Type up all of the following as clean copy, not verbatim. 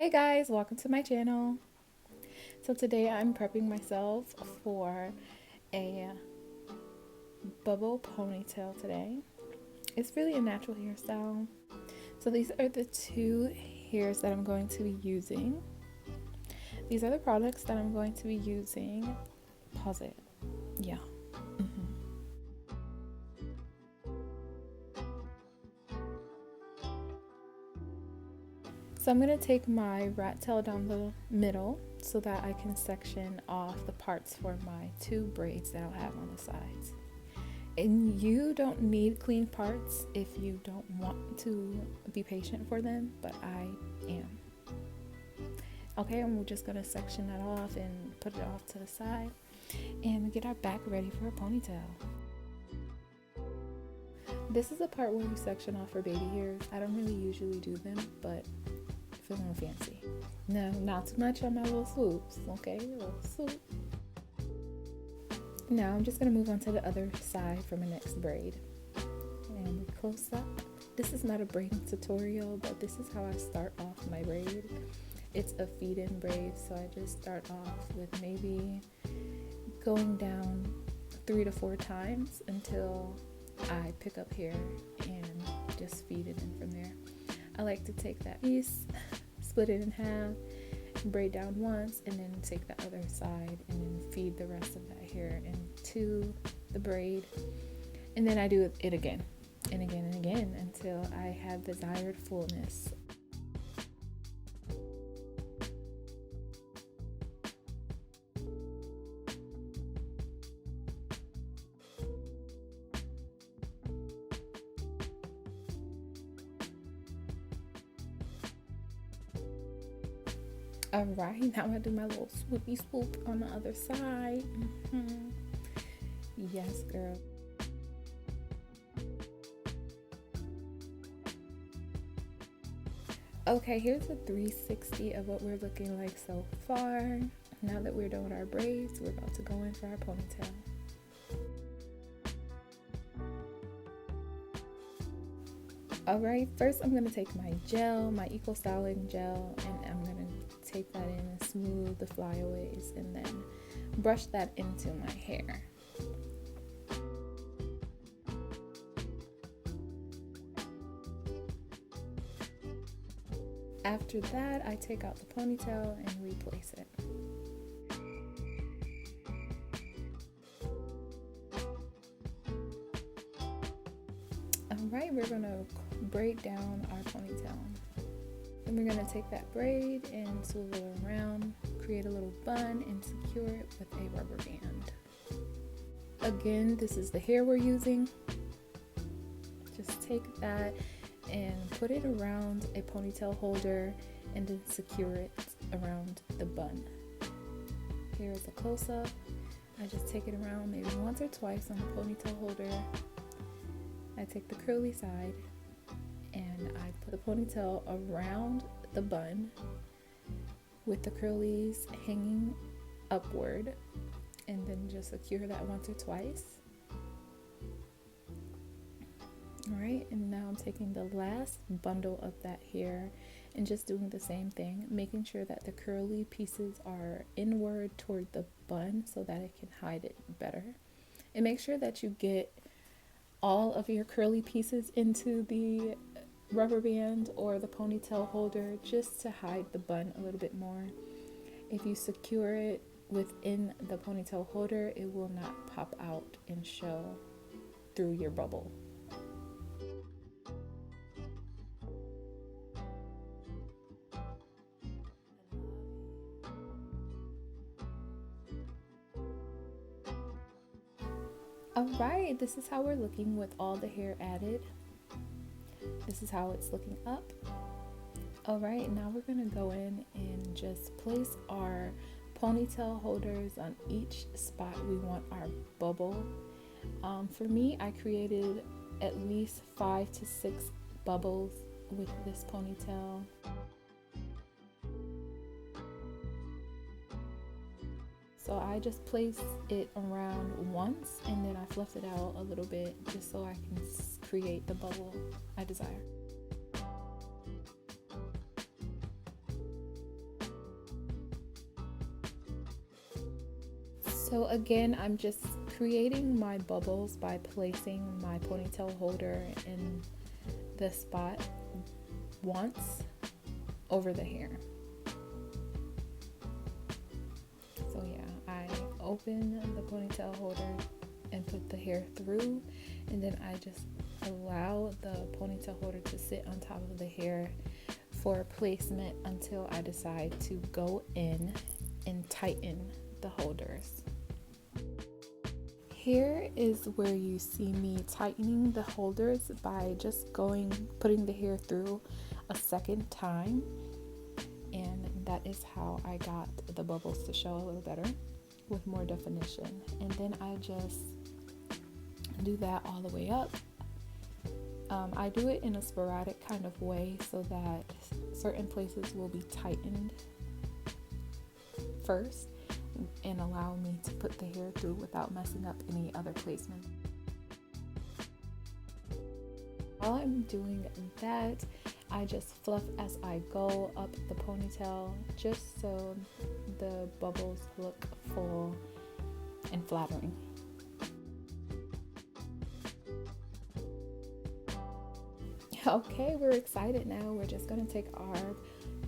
Hey guys, welcome to my channel. So today I'm prepping myself for a bubble ponytail today. It's really a natural hairstyle. So these are the two hairs that I'm going to be using. These are the products that I'm going to be using. Pause it. Yeah. So I'm going to take my rat tail down the middle so that I can section off the parts for my two braids that I'll have on the sides. And you don't need clean parts if you don't want to be patient for them, but I am. Okay, and we're just gonna section that off and put it off to the side and get our back ready for a ponytail. This is the part where you section off for baby hairs. I don't really usually do them, but feeling fancy. No, not too much on my little swoops, okay? A little swoop. Now I'm just gonna move on to the other side for my next braid. And we close up. This is not a braiding tutorial, but this is how I start off my braid. It's a feed-in braid, so I just start off with maybe going down 3 to 4 times until I pick up hair and just feed it in from there. I like to take that piece, split it in half, braid down once, and then take the other side and then feed the rest of that hair into the braid. And then I do it again and again and again until I have desired fullness. All right, now I'm gonna do my little swoopy swoop on the other side. Yes, girl. Okay, here's a 360 of what we're looking like so far. Now that we're done with our braids, we're about to go in for our ponytail. Alright, first I'm going to take my gel, my Eco Styling gel, and I'm going to take that in and smooth the flyaways and then brush that into my hair. After that, I take out the ponytail and replace it. Alright, we're going to braid down our ponytail. Then we're going to take that braid and swivel it around, create a little bun, and secure it with a rubber band. Again, this is the hair we're using. Just take that and put it around a ponytail holder and then secure it around the bun. Here is a close-up. I just take it around maybe once or twice on the ponytail holder. I take the curly side and I put the ponytail around the bun with the curlies hanging upward, and then just secure that once or twice. Alright, and now I'm taking the last bundle of that hair and just doing the same thing, making sure that the curly pieces are inward toward the bun so that it can hide it better. And make sure that you get all of your curly pieces into the rubber band or the ponytail holder just to hide the bun a little bit more. If you secure it within the ponytail holder, it will not pop out and show through your bubble. Alright, this is how we're looking with all the hair added. This is how it's looking up. Alright, now we're going to go in and just place our ponytail holders on each spot we want our bubble. For me, I created at least 5 to 6 bubbles with this ponytail. So I just place it around once and then I fluff it out a little bit just so I can create the bubble I desire. So again, I'm just creating my bubbles by placing my ponytail holder in the spot once over the hair. So yeah, I open the ponytail holder and put the hair through, and then I just allow the ponytail holder to sit on top of the hair for placement until I decide to go in and tighten the holders. Here is where you see me tightening the holders by just putting the hair through a second time, and that is how I got the bubbles to show a little better with more definition. And then I just do that all the way up. I do it in a sporadic kind of way so that certain places will be tightened first and allow me to put the hair through without messing up any other placement. While I'm doing that, I just fluff as I go up the ponytail just so the bubbles look full and flattering. Okay, we're excited now. We're just gonna take our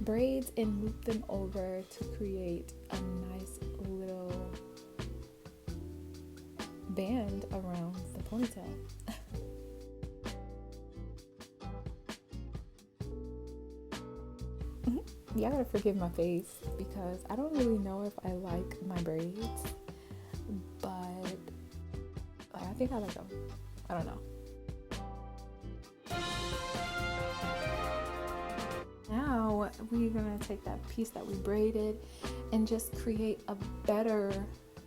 braids and loop them over to create a nice little band around the ponytail. Y'all gotta forgive my face because I don't really know if I like my braids, but I think I like them. I don't know. Now we're gonna take that piece that we braided and just create a better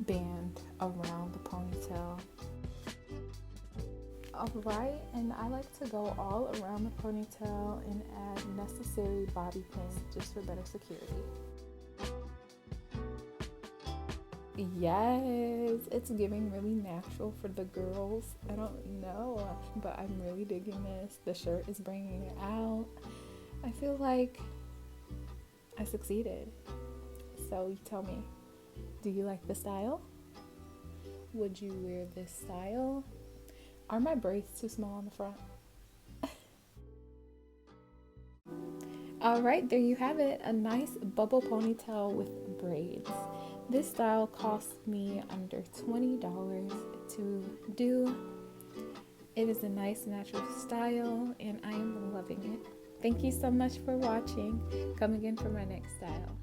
band around the ponytail. Alright, and I like to go all around the ponytail and add necessary bobby pins just for better security. Yes, it's giving really natural for the girls. I don't know, but I'm really digging this. The shirt is bringing it out. I feel like I succeeded. So you tell me, do you like the style? Would you wear this style? Are my braids too small on the front? Alright, there you have it. A nice bubble ponytail with braids. This style cost me under $20 to do. It is a nice natural style and I am loving it. Thank you so much for watching. Come again for my next style.